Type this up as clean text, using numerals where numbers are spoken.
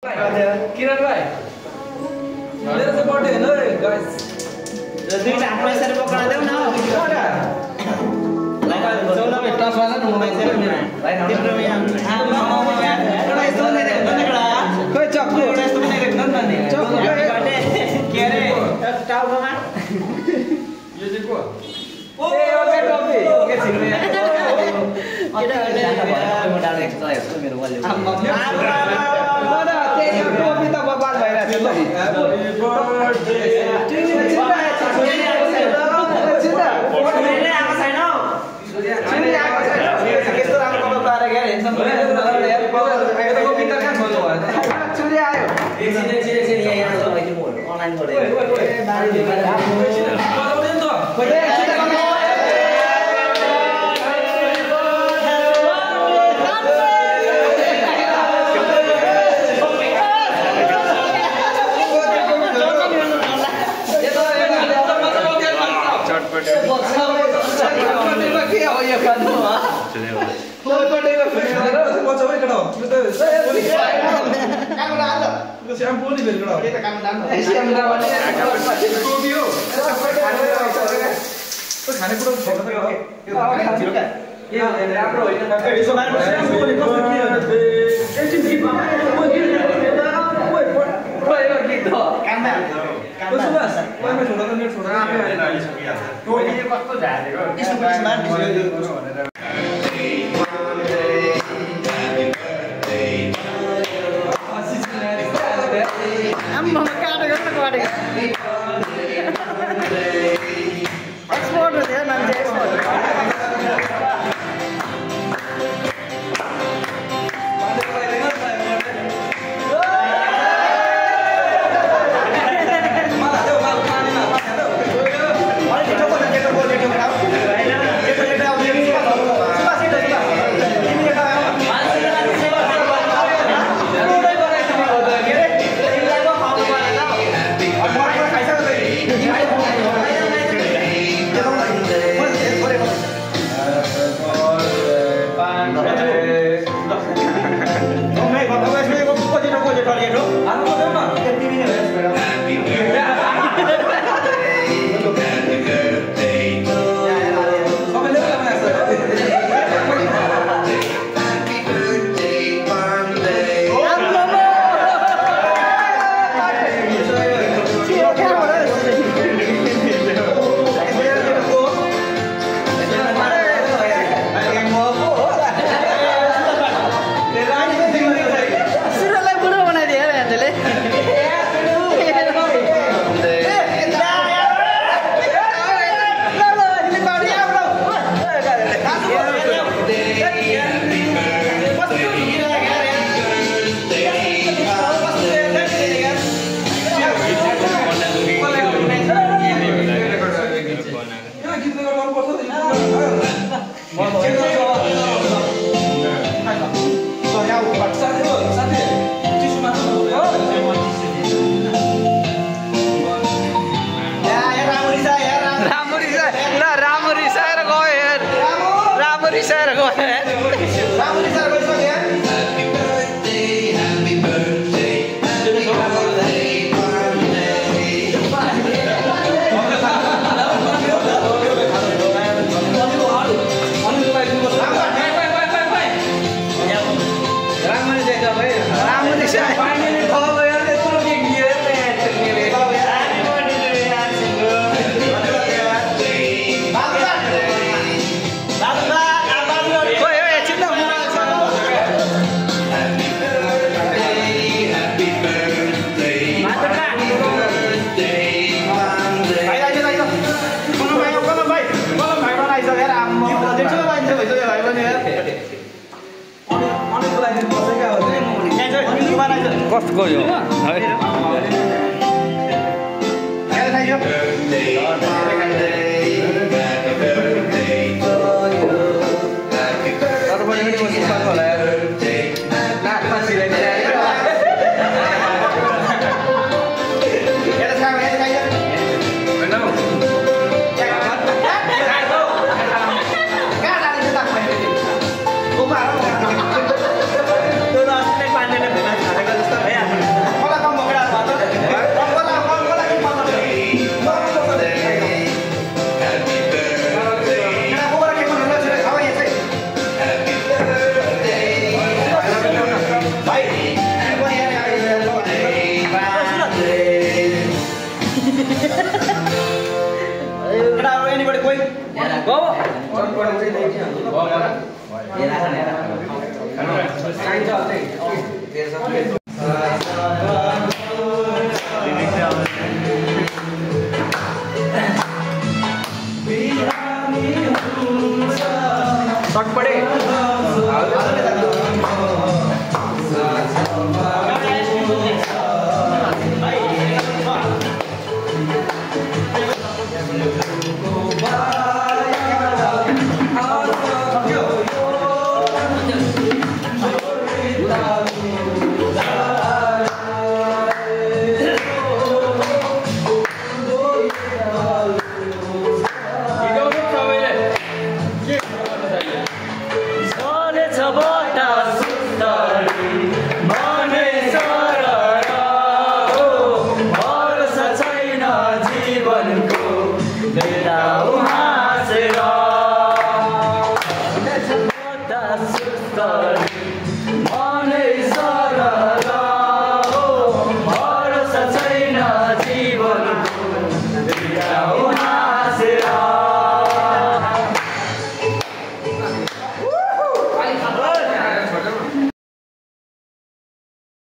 किरण भाइ मेरो चाहिँ बर्थडे हेर्नु है गाइस र दुईटा पैसा पक्रा देऊ न चौला में टस वाला न मोबाइल से भाइ तिम्रो यहाँ एउटा यस्तो बनाइरहेको नि एउटा खोइ चक्कु एउटा यस्तो बनाइरहेको नि नि चक्कु के अरे टाउकोमा यो चाहिँ को ओ ओके टपी ओके छिर्ने केटा म डाइरेक्ट चलाएको छु मेरो वाले टोपी त बबाल भइरहेछ ल यस्तो राम्रो कपडा पाएर गएर हेर्छन् चुरी आयो Shampoo ni beli kalau. Kita kamu dan shampoo Kopi yo. तो खाने कुरो छोड्नु पर्यो यो खाने का ये राम्रो होइन यसो मार्नु shampoo नि कस्तो के हो एकछिन गीत म गीत ओइ गीत हो काममा कसो बस कोइमा छोड्दा त मेरो छोड्दा तो यो कस्तो झारेको यसो मार्नु भनेर एक्सपोर्ट हो त्यो मान्छे एक्सपोर्ट कस्तो गयो तो शॉट पड़े Sole sabota